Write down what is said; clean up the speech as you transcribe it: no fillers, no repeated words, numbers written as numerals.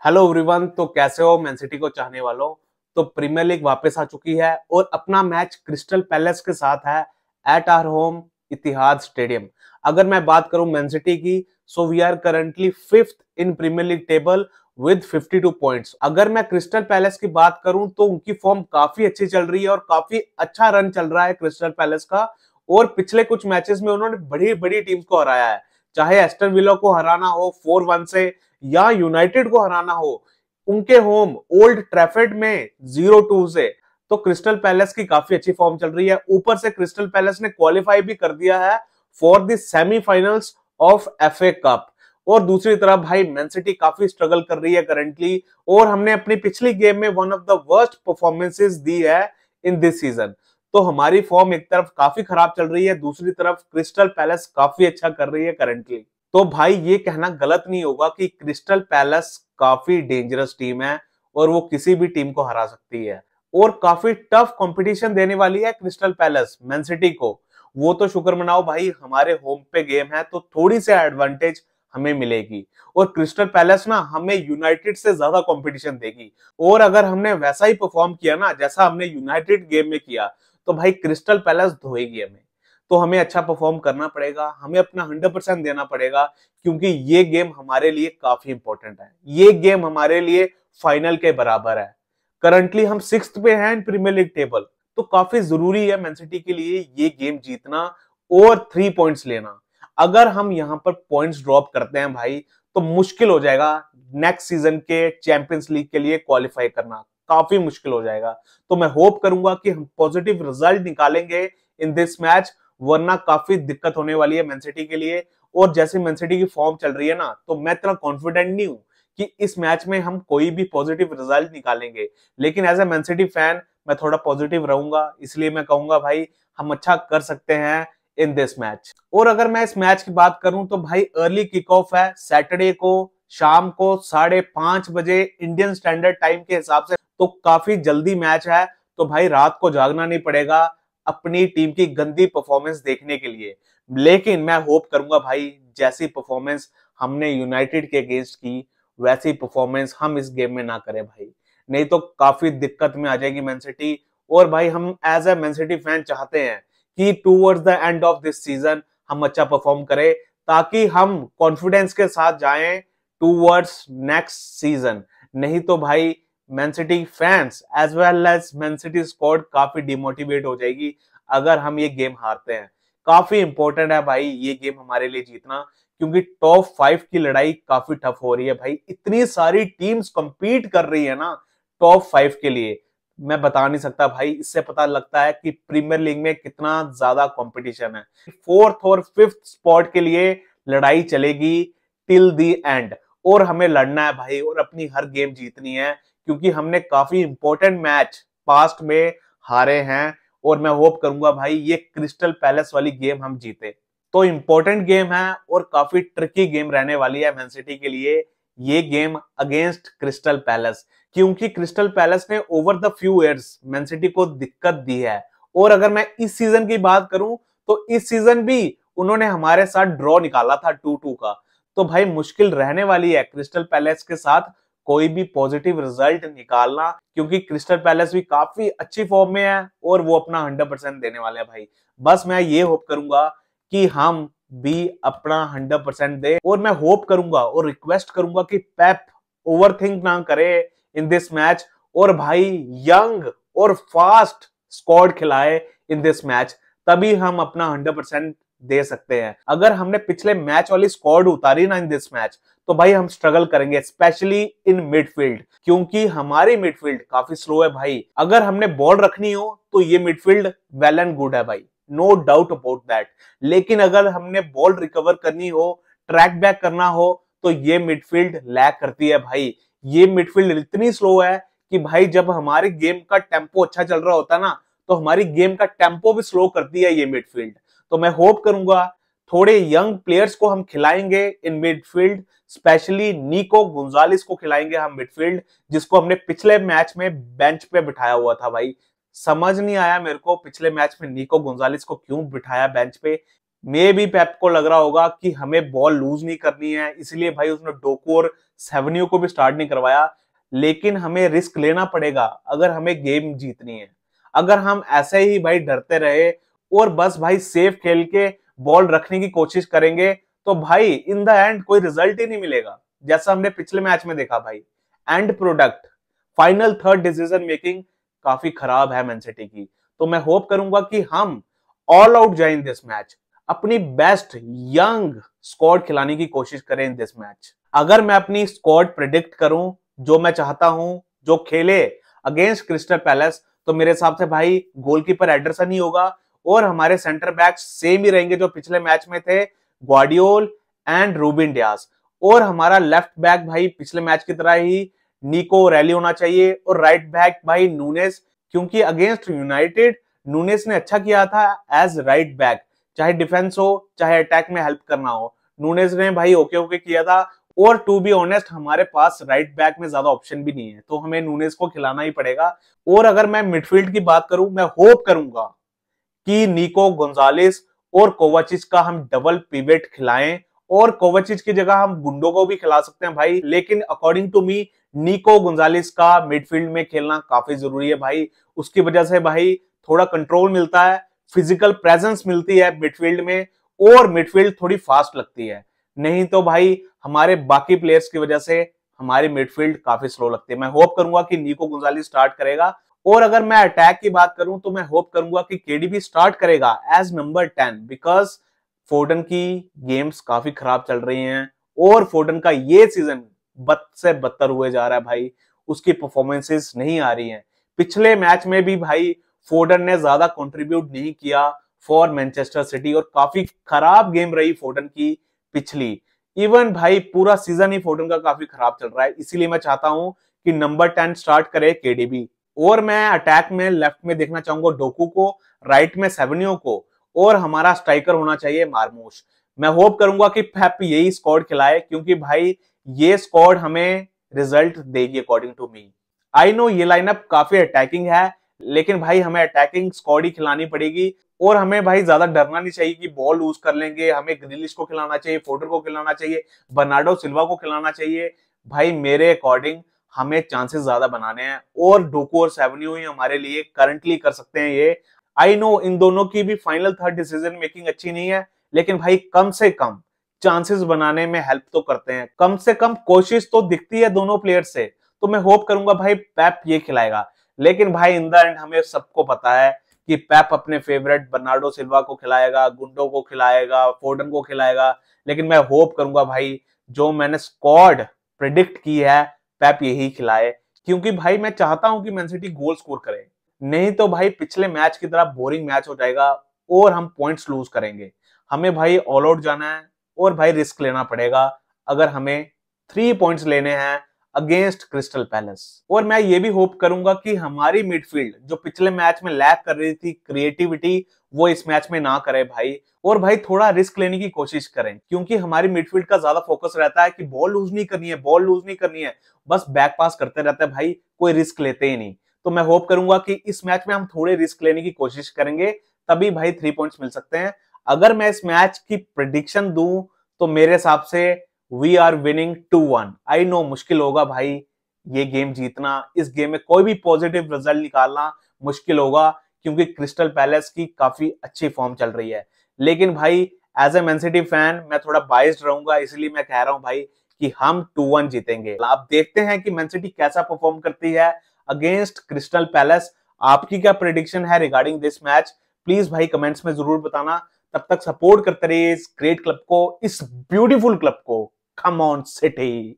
Hello everyone. तो कैसे हो मैन सिटी को चाहने वालों। तो प्रीमियर लीग वापस आ चुकी है और अपना मैच क्रिस्टल पैलेस के साथ है at our home Etihad stadium. अगर मैं बात करूं मैन सिटी की, so we are currently fifth in premier league table with 52 points. अगर मैं क्रिस्टल पैलेस की बात करूं तो उनकी फॉर्म काफी अच्छी चल रही है और काफी अच्छा रन चल रहा है क्रिस्टल पैलेस का। और पिछले कुछ मैचेस में उन्होंने बड़ी बड़ी टीम्स को हराया है, चाहे एस्टन विला को हराना हो 4-1 से या यूनाइटेड को हराना हो उनके होम ओल्ड ट्रैफर्ड में 0-2 से। तो क्रिस्टल पैलेस की काफी अच्छी फॉर्म चल रही है। ऊपर से क्रिस्टल पैलेस ने क्वालिफाई भी कर दिया है for the semifinals of FA cup. और दूसरी तरफ भाई मैन सिटी काफी स्ट्रगल कर रही है करंटली, और हमने अपनी पिछली गेम में one of the worst performances दी है इन दिस सीजन। तो हमारी फॉर्म एक तरफ काफी खराब चल रही है, दूसरी तरफ क्रिस्टल पैलेस काफी अच्छा कर रही है करंटली। तो भाई ये कहना गलत नहीं होगा कि क्रिस्टल पैलेस काफी डेंजरस टीम है और वो किसी भी टीम को हरा सकती है और काफी टफ कंपटीशन देने वाली है क्रिस्टल पैलेस मैन सिटी को। वो तो शुक्र मनाओ भाई, हमारे होम पे गेम है तो थोड़ी सी एडवांटेज हमें मिलेगी और क्रिस्टल पैलेस ना हमें यूनाइटेड से ज्यादा कंपटीशन देगी। और अगर हमने वैसा ही परफॉर्म किया ना जैसा हमने यूनाइटेड गेम में किया तो भाई क्रिस्टल पैलेस धोएगी हमें। तो हमें अच्छा परफॉर्म करना पड़ेगा, हमें अपना 100% देना पड़ेगा, क्योंकि ये गेम हमारे लिए काफी इंपॉर्टेंट है। ये गेम हमारे लिए फाइनल के बराबर है। करंटली हम 6th पे हैं इन प्रीमियर लीग टेबल, तो काफी जरूरी है मैन सिटी के लिए ये गेम जीतना और 3 पॉइंट्स लेना। अगर हम यहां पर पॉइंट्स ड्रॉप करते हैं भाई तो मुश्किल हो जाएगा नेक्स्ट सीजन के चैंपियंस लीग के लिए क्वालिफाई करना, काफी मुश्किल हो जाएगा। तो मैं होप करूंगा कि हम पॉजिटिव रिजल्ट निकालेंगे इन दिस मैच, वरना काफी दिक्कत होने वाली है मैन सिटी के लिए। और जैसे मैन सिटी की फॉर्म चल रही है ना, तो मैं इतना कॉन्फिडेंट नहीं हूं कि इस मैच में हम कोई भी पॉजिटिव रिजल्ट निकालेंगे, लेकिन as a Man City fan मैं थोड़ा पॉजिटिव रहूंगा, इसलिए मैं कहूंगा भाई हम अच्छा कर सकते हैं इन दिस मैच। और अगर मैं इस मैच की बात करूं तो भाई अर्ली किक ऑफ है सैटरडे को शाम को 5:30 बजे इंडियन स्टैंडर्ड टाइम के हिसाब से, तो काफी जल्दी मैच है। तो भाई रात को जागना नहीं पड़ेगा अपनी टीम की गंदी परफॉर्मेंस देखने के लिए। लेकिन मैं होप करूंगा भाई जैसी परफॉर्मेंस हमने यूनाइटेड के अगेंस्ट की वैसी परफॉर्मेंस हम इस गेम में ना करें भाई, नहीं तो काफी दिक्कत में आ जाएगी मैन सिटी। और भाई हम as a Man City fan चाहते हैं कि towards the end of this season हम अच्छा परफॉर्म करें, ताकि हम कॉन्फिडेंस के साथ जाएं टूवर्ड्स नेक्स्ट सीजन। नहीं तो भाई Man City fans as well as Man City squad काफी डिमोटिवेट हो जाएगी अगर हम ये गेम हारते हैं। काफी इंपॉर्टेंट है भाई ये गेम हमारे लिए जीतना, क्योंकि टॉप 5 की लड़ाई काफी टफ हो रही है भाई। इतनी सारी टीम्स कंपीट कर रही है ना टॉप 5 के लिए, मैं बता नहीं सकता भाई। इससे पता लगता है कि प्रीमियर लीग में कितना ज्यादा कंपटीशन है। 4th और 5th स्पॉट के लिए लड़ाई चलेगी टिल दी एंड, और हमें लड़ना है भाई और अपनी हर गेम जीतनी है, क्योंकि हमने काफी इंपॉर्टेंट मैच पास्ट में हारे हैं। और मैं होप करूंगा भाई ये क्रिस्टल पैलेस वाली गेम हम जीते। तो इंपॉर्टेंट गेम है और काफी ट्रिकी गेम रहने वाली है मैन सिटी के लिए ये गेम अगेंस्ट क्रिस्टल पैलेस, क्योंकि क्रिस्टल पैलेस ने over the few years man city को दिक्कत दी है। और अगर मैं इस सीजन की बात करूं तो इस सीजन भी उन्होंने हमारे साथ ड्रॉ निकाला था 2-2 का। तो भाई मुश्किल रहने वाली है क्रिस्टल पैलेस के साथ कोई भी पॉजिटिव रिजल्ट निकालना, क्योंकि क्रिस्टल पैलेस भी काफी अच्छी फॉर्म में है और वो अपना 100% देने वाले हैं भाई। बस मैं ये होप करूंगा कि हम भी अपना 100% दे, और मैं होप करूंगा और रिक्वेस्ट करूंगा कि पेप ओवरथिंक ना करे इन दिस मैच और भाई यंग और फास्ट स्क्वाड खिलाए इन दिस मैच, तभी हम अपना 100% दे सकते हैं। अगर हमने पिछले मैच वाली स्क्वाड उतारी ना इन दिस मैच तो भाई हम स्ट्रगल करेंगे, स्पेशली इन मिडफील्ड, क्योंकि हमारी मिडफील्ड काफी स्लो है भाई। अगर हमने बॉल रखनी हो तो ये मिडफील्ड वेल एंड गुड है भाई, नो डाउट अबाउट दैट। लेकिन अगर हमने बॉल रिकवर करनी हो, ट्रैक बैक करना हो, तो ये मिडफील्ड लैक करती है भाई। ये मिडफील्ड इतनी स्लो है कि भाई जब हमारी गेम का टेम्पो अच्छा चल रहा होता ना, तो हमारी गेम का टेम्पो भी स्लो करती है ये मिडफील्ड। तो मैं होप करूंगा थोड़े यंग प्लेयर्स को हम खिलाएंगे इन मिडफील्ड, स्पेशली निको गोंजालेस को खिलाएंगे हम मिडफील्ड, जिसको हमने पिछले मैच में बेंच पे बिठाया हुआ था भाई। समझ नहीं आया मेरे को पिछले मैच में निको गोंजालेस को क्यों बिठाया बेंच पे। मे भी पेप को लग रहा होगा कि हमें बॉल लूज नहीं करनी है, इसलिए भाई उसने डोकू और सेवनियो को भी स्टार्ट नहीं करवाया, लेकिन हमें रिस्क लेना पड़ेगा अगर हमें गेम जीतनी है। अगर हम ऐसे ही भाई डरते रहे और बस भाई सेफ खेल के बॉल रखने की कोशिश करेंगे तो भाई इन द एंड कोई रिजल्ट ही नहीं मिलेगा। जैसा हमने पिछले मैच में देखा भाई, and product, final third decision making काफी खराब है मैन सिटी की। तो मैं होप करूंगा कि हम ऑल आउट जाए इन दिस मैच, अपनी बेस्ट यंग स्क्वाड खिलाने की कोशिश करें इन दिस मैच। अगर मैं अपनी स्क्वाड प्रिडिक्ट करूं जो मैं चाहता हूं जो खेले अगेंस्ट क्रिस्टल पैलेस, तो मेरे हिसाब से भाई गोलकीपर एडरसन ही होगा और हमारे सेंटर बैक सेम ही रहेंगे जो पिछले मैच में थे, ग्वार्डियोल एंड रूबिन डियास। और हमारा लेफ्ट बैक भाई पिछले मैच की तरह ही निको रैली होना चाहिए और राइट बैक भाई नूनेस, क्योंकि अगेंस्ट यूनाइटेड नूनेस ने अच्छा किया था एज राइट बैक, चाहे डिफेंस हो चाहे अटैक में हेल्प करना हो, नूनेस ने भाई ओके ओके किया था। और टू बी ऑनेस्ट हमारे पास राइट बैक में ज्यादा ऑप्शन भी नहीं है, तो हमें नूनेस को खिलाना ही पड़ेगा। और अगर मैं मिडफील्ड की बात करूं, मैं होप करूंगा कि निको गोंजालेस और कोवाचिच का हम डबल पिवेट खिलाएं, और कोवाचिच की जगह हम गुंडो को भी खिला सकते हैं भाई, लेकिन अकॉर्डिंग टू मी निको गोंजालेस का मिडफील्ड में खेलना काफी जरूरी है भाई। उसकी वजह से भाई थोड़ा कंट्रोल मिलता है, फिजिकल प्रेजेंस मिलती है मिडफील्ड में, और मिडफील्ड थोड़ी फास्ट लगती है। नहीं तो भाई हमारे बाकी प्लेयर्स की वजह से हमारी मिडफील्ड काफी स्लो लगती है। मैं होप करूंगा कि निको गोंजालेस स्टार्ट करेगा। और अगर मैं अटैक की बात करूं तो मैं होप करूंगा कि केडीबी स्टार्ट करेगा एज नंबर 10, बिकॉज फोर्डन की गेम्स काफी खराब चल रही हैं और फोर्डन का ये सीजन बद से बदतर हुए जा रहा है भाई, उसकी परफॉर्मेंसेस नहीं आ रही हैं। पिछले मैच में भी भाई फोर्डन ने ज्यादा कंट्रीब्यूट नहीं किया फॉर मैनचेस्टर सिटी और काफी खराब गेम रही फोर्डन की पिछली। इवन भाई पूरा सीजन ही फोर्डन का काफी खराब चल रहा है, इसीलिए मैं चाहता हूं कि नंबर 10 स्टार्ट करे केडीबी। और मैं अटैक में लेफ्ट में देखना चाहूंगा डोकू को, राइट में सेवनियो को, और हमारा स्ट्राइकर होना चाहिए मार्मूश। मैं होप करूंगा कि पेप यही स्क्वाड खिलाए, क्योंकि भाई ये स्क्वाड हमें रिजल्ट देगी according to me. I know ये लाइनअप काफी अटैकिंग है, लेकिन भाई हमें अटैकिंग स्क्वाड ही खिलानी पड़ेगी। और हमें भाई ज्यादा डरना नहीं चाहिए कि बॉल लूज कर लेंगे। हमें ग्रिलिश को खिलाना चाहिए, फोर्डर को खिलाना चाहिए, बर्नार्डो सिल्वा को खिलाना चाहिए। भाई मेरे अकॉर्डिंग हमें चांसेस ज्यादा बनाने हैं, और डोकू और सेवनियो ही हमारे लिए करंटली कर सकते हैं ये। आई नो इन दोनों की भी फाइनल थर्ड डिसीजन मेकिंग अच्छी नहीं है, लेकिन भाई कम से कम चांसेस बनाने में हेल्प तो करते हैं, कम से कम कोशिश तो दिखती है दोनों प्लेयर से। तो मैं होप करूंगा भाई पेप ये खिलाएगा। लेकिन भाई इन द एंड हमें सबको पता है कि पेप अपने फेवरेट बर्नार्डो सिल्वा को खिलाएगा, गुंडो को खिलाएगा, फोर्डन को खिलाएगा। लेकिन मैं होप करूंगा भाई जो मैंने स्क्वाड प्रिडिक्ट की है पेप यही खिलाए, क्योंकि भाई मैं चाहता हूं कि मैन सिटी गोल स्कोर करे। नहीं तो भाई पिछले मैच की तरह बोरिंग मैच हो जाएगा और हम पॉइंट्स लूज करेंगे। हमें भाई ऑल आउट जाना है और भाई रिस्क लेना पड़ेगा अगर हमें 3 पॉइंट्स लेने हैं अगेंस्ट क्रिस्टल पैलेस। और मैं ये भी होप करूंगा कि हमारी मिडफील्ड जो पिछले मैच में लैक कर रही थी क्रिएटिविटी, वो इस मैच में ना करे भाई। और भाई थोड़ा रिस्क लेने की कोशिश करें, क्योंकि हमारी मिडफील्ड का ज्यादा फोकस रहता है कि बॉल लूज नहीं करनी है, बॉल लूज नहीं करनी है, बस बैक पास करते रहते हैं भाई, कोई रिस्क लेते ही नहीं। तो मैं होप करूंगा कि इस मैच में हम थोड़े रिस्क लेने की कोशिश करेंगे, तभी भाई 3 पॉइंट्स मिल सकते हैं। अगर मैं इस मैच की प्रेडिक्शन दूं तो मेरे हिसाब से we are winning 2-1। I know मुश्किल होगा भाई ये गेम जीतना, इस गेम में कोई भी पॉजिटिव रिजल्ट निकालना मुश्किल होगा, क्योंकि क्रिस्टल पैलेस की काफी अच्छी फॉर्म चल रही है। लेकिन भाई as a Man City fan मैं थोड़ा बाइस्ड रहूंगा, इसलिए मैं कह रहा हूं भाई कि हम 2-1 जीतेंगे। आप देखते हैं कि मैन सिटी कैसा परफॉर्म करती है अगेंस्ट क्रिस्टल पैलेस। आपकी क्या प्रेडिक्शन है रिगार्डिंग दिस मैच, प्लीज भाई कमेंट्स में जरूर बताना। तब तक सपोर्ट करते रहिए इस ग्रेट क्लब को, इस ब्यूटीफुल क्लब को। Come on city.